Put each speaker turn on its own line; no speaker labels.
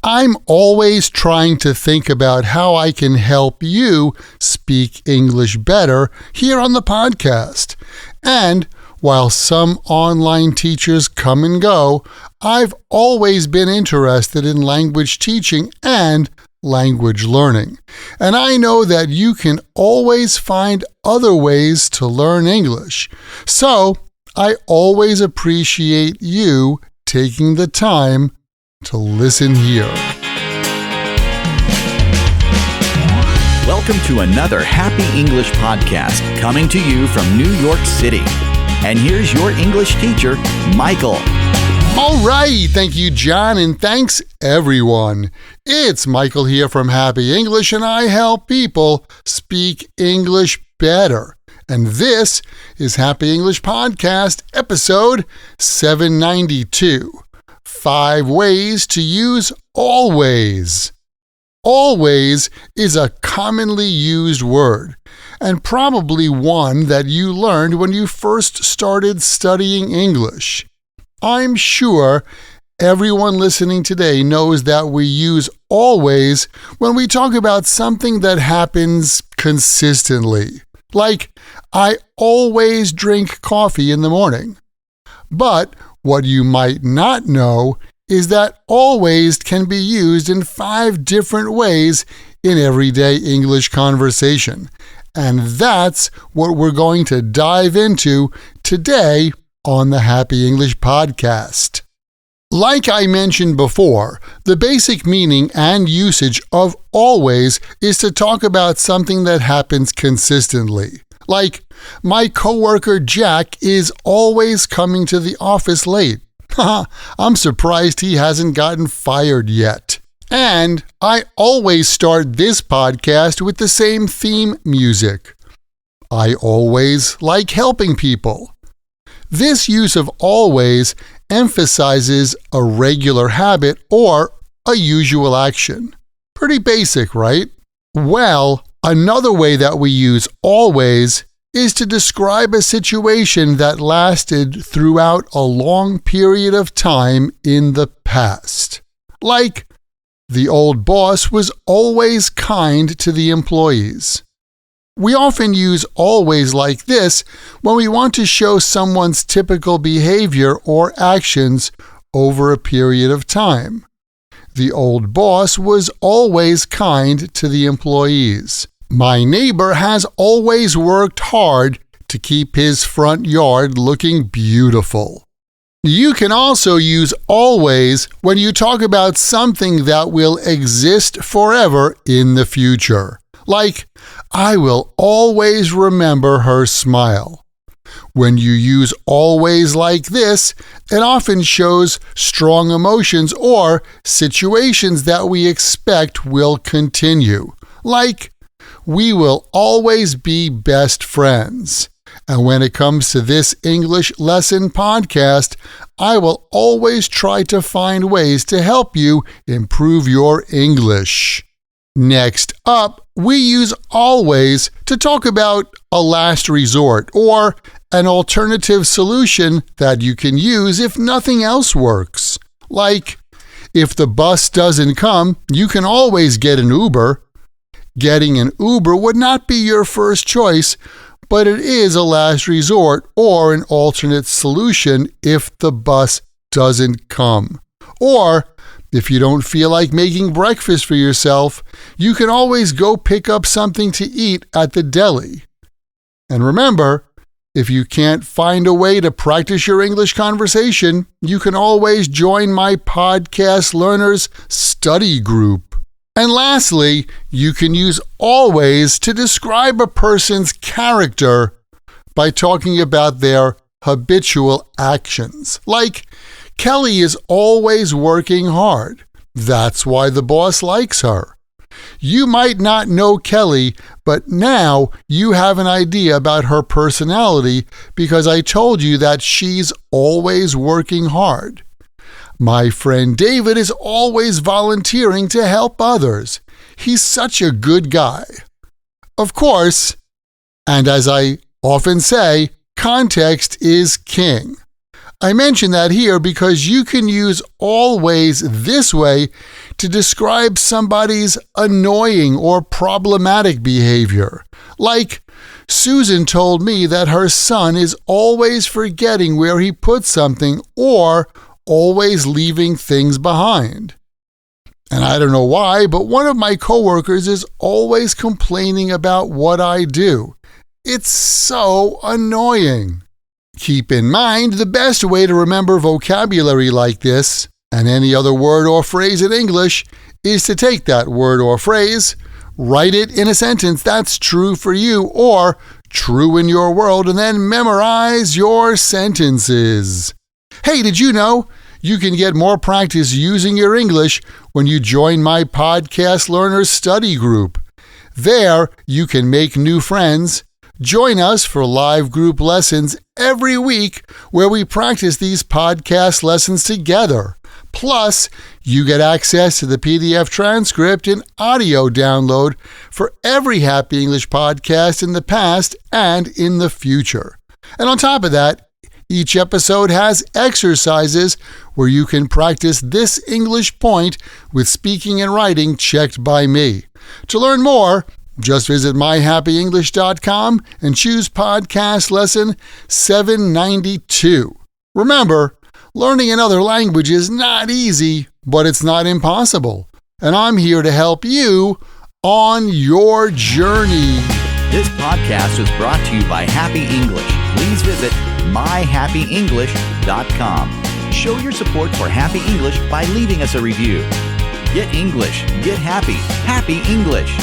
I'm always trying to think about how I can help you speak English better here on the podcast. And while some online teachers come and go, I've always been interested in language teaching and language learning. And I know that you can always find other ways to learn English. So I always appreciate you taking the time to listen here.
Welcome to another Happy English podcast coming to you from New York City. And here's your English teacher, Michael.
All right, thank you, John, and thanks, everyone. It's Michael here from Happy English, and I help people speak English better. And this is Happy English Podcast, episode 792. 5 ways to use always. Always is a commonly used word, and probably one that you learned when you first started studying English. I'm sure everyone listening today knows that we use always when we talk about something that happens consistently, like I always drink coffee in the morning. But what you might not know is that always can be used in 5 different ways in everyday English conversation. And that's what we're going to dive into today on the Happy English Podcast. Like I mentioned before, the basic meaning and usage of always is to talk about something that happens consistently. Like, my coworker Jack is always coming to the office late. I'm surprised he hasn't gotten fired yet. And I always start this podcast with the same theme music. I always like helping people. This use of always emphasizes a regular habit or a usual action. Pretty basic, right? Well, another way that we use always is to describe a situation that lasted throughout a long period of time in the past. Like, the old boss was always kind to the employees. We often use always like this when we want to show someone's typical behavior or actions over a period of time. The old boss was always kind to the employees. My neighbor has always worked hard to keep his front yard looking beautiful. You can also use always when you talk about something that will exist forever in the future. Like, I will always remember her smile. When you use always like this, it often shows strong emotions or situations that we expect will continue. Like, we will always be best friends. And when it comes to this English lesson podcast, I will always try to find ways to help you improve your English. Next up, we use always to talk about a last resort or an alternative solution that you can use if nothing else works. Like, if the bus doesn't come, you can always get an Uber. Getting an Uber would not be your first choice, but it is a last resort or an alternate solution if the bus doesn't come. Or, if you don't feel like making breakfast for yourself, you can always go pick up something to eat at the deli. And remember, if you can't find a way to practice your English conversation, you can always join my Podcast Learners Study Group. And lastly, you can use always to describe a person's character by talking about their habitual actions. Like, Kelly is always working hard. That's why the boss likes her. You might not know Kelly, but now you have an idea about her personality because I told you that she's always working hard. My friend David is always volunteering to help others. He's such a good guy. Of course, and as I often say, context is king. I mention that here because you can use always this way to describe somebody's annoying or problematic behavior. Like, Susan told me that her son is always forgetting where he put something or always leaving things behind. And I don't know why, but one of my coworkers is always complaining about what I do. It's so annoying. Keep in mind, the best way to remember vocabulary like this, and any other word or phrase in English, is to take that word or phrase, write it in a sentence that's true for you or true in your world, and then memorize your sentences. Hey, did you know you can get more practice using your English when you join my Podcast Learners Study Group? There, you can make new friends. Join us for live group lessons every week where we practice these podcast lessons together. Plus, you get access to the PDF transcript and audio download for every Happy English podcast in the past and in the future. And on top of that, each episode has exercises where you can practice this English point with speaking and writing checked by me. To learn more, just visit myhappyenglish.com and choose podcast lesson 792. Remember, learning another language is not easy, but it's not impossible. And I'm here to help you on your journey.
This podcast was brought to you by Happy English. Please visit myhappyenglish.com. Show your support for Happy English by leaving us a review. Get English, get happy, Happy English.